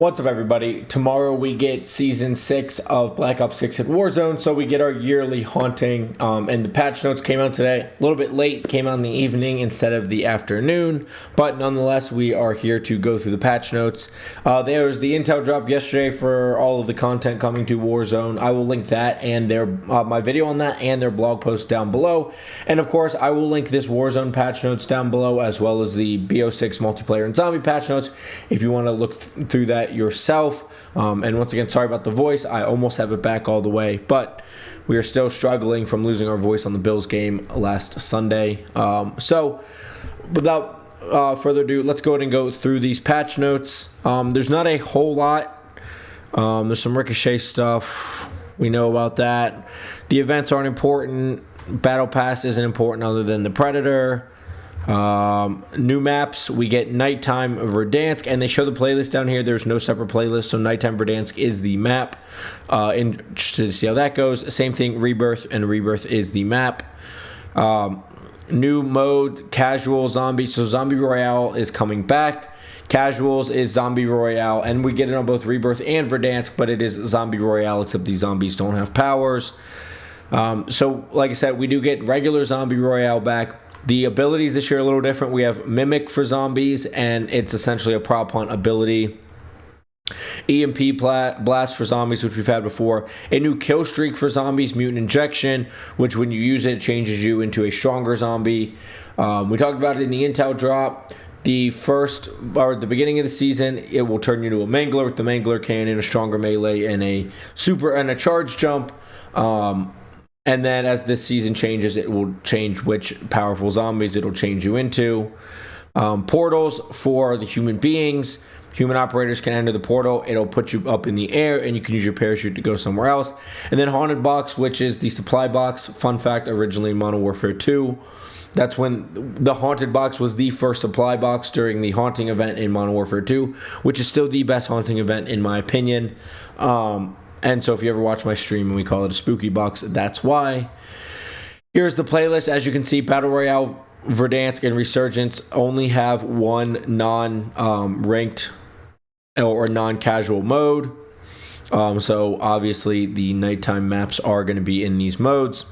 What's up, everybody? Tomorrow we get Season 6 of Black Ops 6 at Warzone, so we get our yearly haunting, and the patch notes came out today. A little bit late, came out in the evening instead of the afternoon, but nonetheless, we are here to go through the patch notes. There was the intel drop yesterday for all of the content coming to Warzone. I will link that and my video on that and their blog post down below. And of course, I will link this Warzone patch notes down below, as well as the BO6 multiplayer and zombie patch notes if you want to look through that yourself. And once again, sorry about the voice. I almost have it back all the way, but we are still struggling from losing our voice on the Bills game last Sunday. So without further ado, let's go ahead and go through these patch notes. There's not a whole lot. There's some Ricochet stuff. We know about that. The events aren't important. Battle Pass isn't important other than the Predator. New maps, we get Nighttime Verdansk, and they show the playlist down here. There's no separate playlist, so Nighttime Verdansk is the map. Interested to see how that goes. Same thing, Rebirth, and Rebirth is the map. New mode, Casual Zombies. So Zombie Royale is coming back. Casuals is Zombie Royale, and we get it on both Rebirth and Verdansk, but it is Zombie Royale, except these zombies don't have powers. So, like I said, we do get regular Zombie Royale back. The abilities this year are a little different. We have Mimic for zombies, and it's essentially a prop hunt ability. EMP Blast for zombies, which we've had before. A new Kill Streak for zombies, Mutant Injection, which when you use it, it changes you into a stronger zombie. We talked about it in the intel drop. The beginning of the season, it will turn you into a Mangler with the Mangler cannon, a stronger melee, and a charge jump. And then as this season changes, it will change which powerful zombies it'll change you into. Portals for the human beings. Human operators can enter the portal. It'll put you up in the air, and you can use your parachute to go somewhere else. And then Haunted Box, which is the supply box. Fun fact, originally in Modern Warfare 2. That's when the Haunted Box was the first supply box during the haunting event in Modern Warfare 2, which is still the best haunting event in my opinion. And so if you ever watch my stream and we call it a spooky box, that's why. Here's the playlist. As you can see, Battle Royale, Verdansk, and Resurgence only have one non-ranked or non-casual mode. So obviously the nighttime maps are going to be in these modes,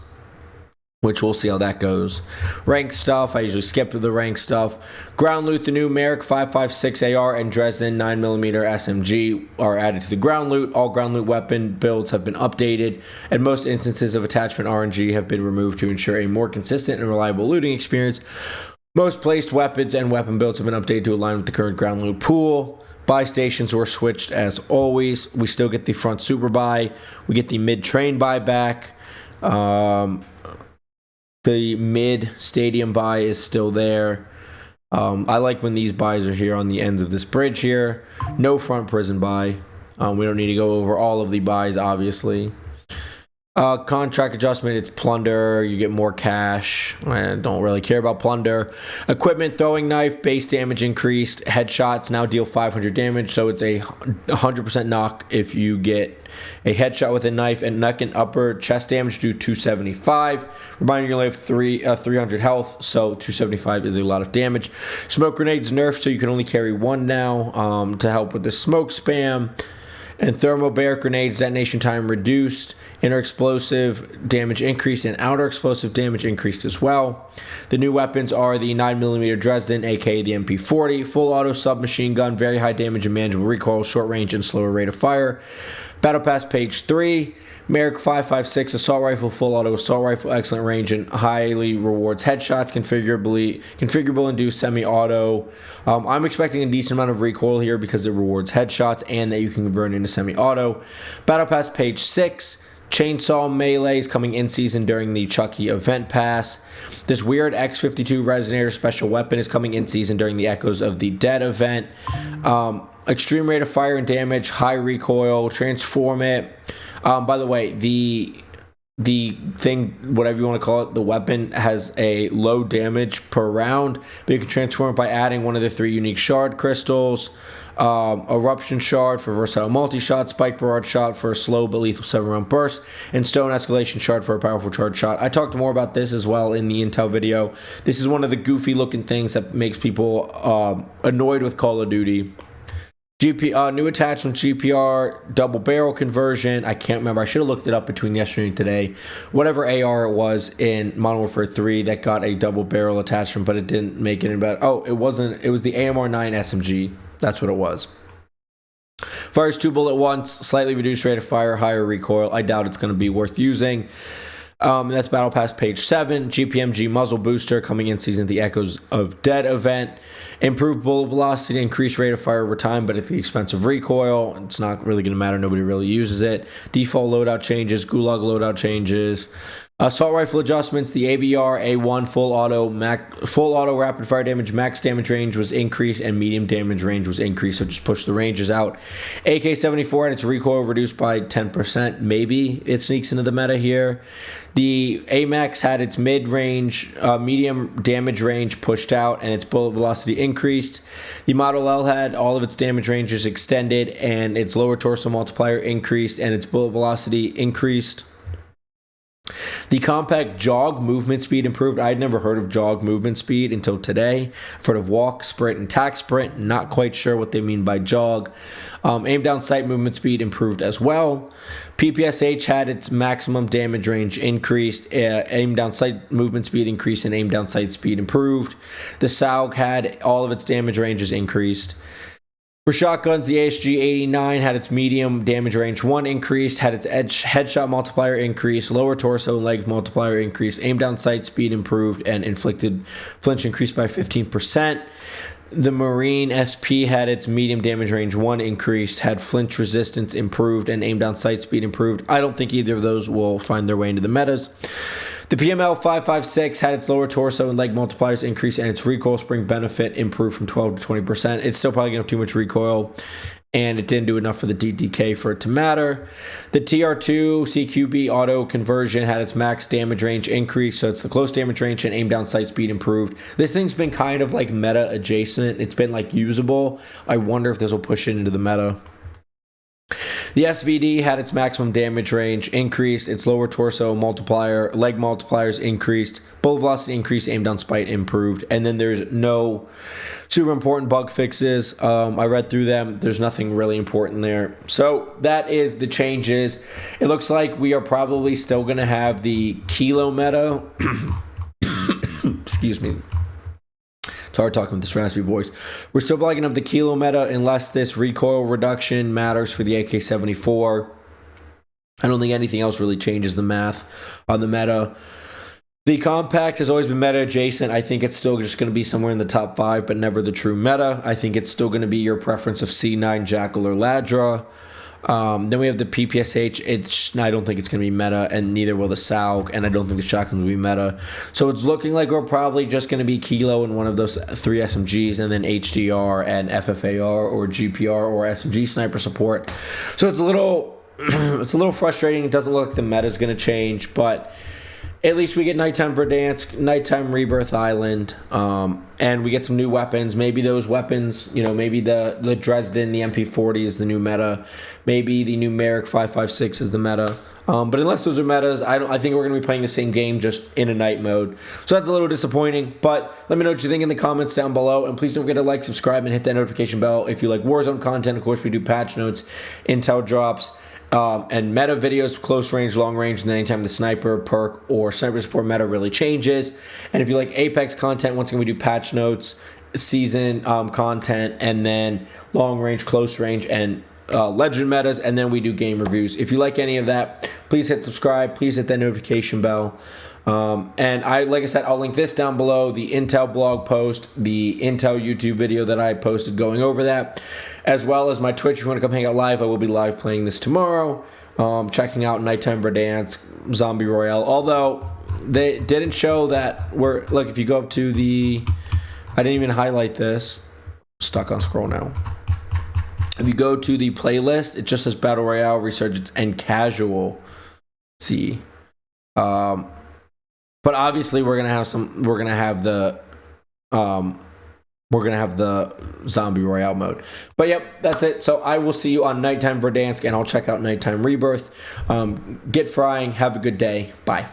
which we'll see how that goes. Rank stuff, I usually skip the rank stuff. Ground loot, the new Merrick 5.56 AR and Dresden 9mm SMG are added to the ground loot. All ground loot weapon builds have been updated, and most instances of attachment RNG have been removed to ensure a more consistent and reliable looting experience. Most placed weapons and weapon builds have been updated to align with the current ground loot pool. Buy stations were switched as always. We still get the front super buy. We get the mid-train buy back. The mid-stadium buy is still there. I like when these buys are here on the ends of this bridge here. No front prison buy. We don't need to go over all of the buys, obviously. Contract adjustment, it's plunder. You get more cash. I don't really care about plunder. Equipment, throwing knife, base damage increased. Headshots now deal 500 damage, so it's a 100% knock if you get a headshot with a knife, and neck and upper chest damage do 275. Reminding you only have 300 health, so 275 is a lot of damage. Smoke grenades nerfed, so you can only carry one now to help with the smoke spam. And thermobaric grenades, detonation time reduced. Inner explosive damage increased, and outer explosive damage increased as well. The new weapons are the 9mm Dresden, aka the MP40, full auto submachine gun, very high damage and manageable recoil, short range and slower rate of fire. Battle Pass page 3. Merrick 5.56 assault rifle, full auto assault rifle, excellent range and highly rewards headshots, configurable induced semi-auto. I'm expecting a decent amount of recoil here because it rewards headshots and that you can convert into semi-auto. Battle Pass page 6. Chainsaw melee is coming in season during the Chucky event pass. This weird X52 resonator special weapon is coming in season during the Echoes of the Dead event. Extreme rate of fire and damage, high recoil, transform it. By the way, the thing, whatever you want to call it, the weapon has a low damage per round, but you can transform it by adding one of the 3 unique shard crystals. Eruption Shard for versatile multi-shot, Spike Barrage Shot for a slow but lethal 7-round burst, and Stone Escalation Shard for a powerful charge shot. I talked more about this as well in the Intel video. This is one of the goofy looking things that makes people annoyed with Call of Duty. New attachment GPR double barrel conversion. I can't remember. I should have looked it up between yesterday and today. Whatever AR it was in Modern Warfare 3 that got a double barrel attachment, but it didn't make it about. Oh, it wasn't. It was the AMR9 SMG. That's what it was. Fires 2 bullets once, slightly reduced rate of fire, higher recoil. I doubt it's going to be worth using. That's Battle Pass page 7. GPMG muzzle booster coming in season the Echoes of Dead event. Improved bullet velocity, increased rate of fire over time, but at the expense of recoil. It's not really going to matter. Nobody really uses it. Default loadout changes, Gulag loadout changes. Assault rifle adjustments. The ABR A1 full auto rapid fire damage, max damage range was increased, and medium damage range was increased. So just push the ranges out. AK-74 had its recoil reduced by 10%. Maybe it sneaks into the meta here. The AMAX had its mid-range, medium damage range pushed out, and its bullet velocity increased. The Model L had all of its damage ranges extended, and its lower torso multiplier increased, and its bullet velocity increased. The compact jog movement speed improved. I had never heard of jog movement speed until today. I've heard of walk, sprint, and tack sprint. Not quite sure what they mean by jog. Aim down sight movement speed improved as well. PPSH had its maximum damage range increased. Aim down sight movement speed increased, and aim down sight speed improved. The SAUG had all of its damage ranges increased. For shotguns, the ASG-89 had its medium damage range 1 increased, had its headshot multiplier increased, lower torso and leg multiplier increased, aim down sight speed improved, and inflicted flinch increased by 15%. The Marine SP had its medium damage range 1 increased, had flinch resistance improved, and aim down sight speed improved. I don't think either of those will find their way into the metas. The PML 556 had its lower torso and leg multipliers increase, and its recoil spring benefit improved from 12 to 20%. It's still probably going to have too much recoil, and it didn't do enough for the DTK for it to matter. The TR2 CQB auto conversion had its max damage range increase, so it's the close damage range and aim down sight speed improved. This thing's been kind of like meta adjacent. It's been like usable. I wonder if this will push it into the meta. The SVD had its maximum damage range increased, its lower torso multiplier, leg multipliers increased, bullet velocity increased, aim down sight improved, and then there's no super important bug fixes. I read through them. There's nothing really important there. So that is the changes. It looks like we are probably still going to have the Kilo meta. Excuse me. It's hard talking with this raspy voice. We're still probably going to have the Kilo meta unless this recoil reduction matters for the AK-74. I don't think anything else really changes the math on the meta. The compact has always been meta adjacent. I think it's still just going to be somewhere in the top 5, but never the true meta. I think it's still going to be your preference of C9, Jackal, or Ladra. Then we have the PPSH. I don't think it's going to be meta, and neither will the SAUG, and I don't think the shotguns will be meta. So it's looking like we're probably just going to be Kilo in one of those 3 SMGs, and then HDR and FFAR or GPR or SMG sniper support. So it's a little frustrating. It doesn't look like the meta is going to change, but at least we get nighttime Verdansk, nighttime Rebirth Island, and we get some new weapons. Maybe those weapons, maybe the Dresden, the MP40 is the new meta. Maybe the numeric 556 is the meta. But unless those are metas, I think we're going to be playing the same game just in a night mode. So that's a little disappointing. But let me know what you think in the comments down below. And please don't forget to like, subscribe, and hit that notification bell if you like Warzone content. Of course, we do patch notes, intel drops, and meta videos, close range, long range, and then anytime the sniper perk or sniper support meta really changes. And if you like Apex content, once again we do patch notes, season content, and then long range, close range, and legend metas, and then we do game reviews. If you like any of that, please hit subscribe, please hit that notification bell. And like I said, I'll link this down below, the Intel blog post, the Intel YouTube video that I posted going over that, as well as my Twitch. If you want to come hang out live, I will be live playing this tomorrow, checking out Nighttime Verdansk, Zombie Royale, although they didn't show that look, if you go up to I didn't even highlight this, stuck on scroll now. If you go to the playlist, it just says Battle Royale, Resurgence, and Casual. Let's see. But obviously we're gonna have the Zombie Royale mode. But yep, that's it. So I will see you on Nighttime Verdansk, and I'll check out Nighttime Rebirth. Get frying. Have a good day. Bye.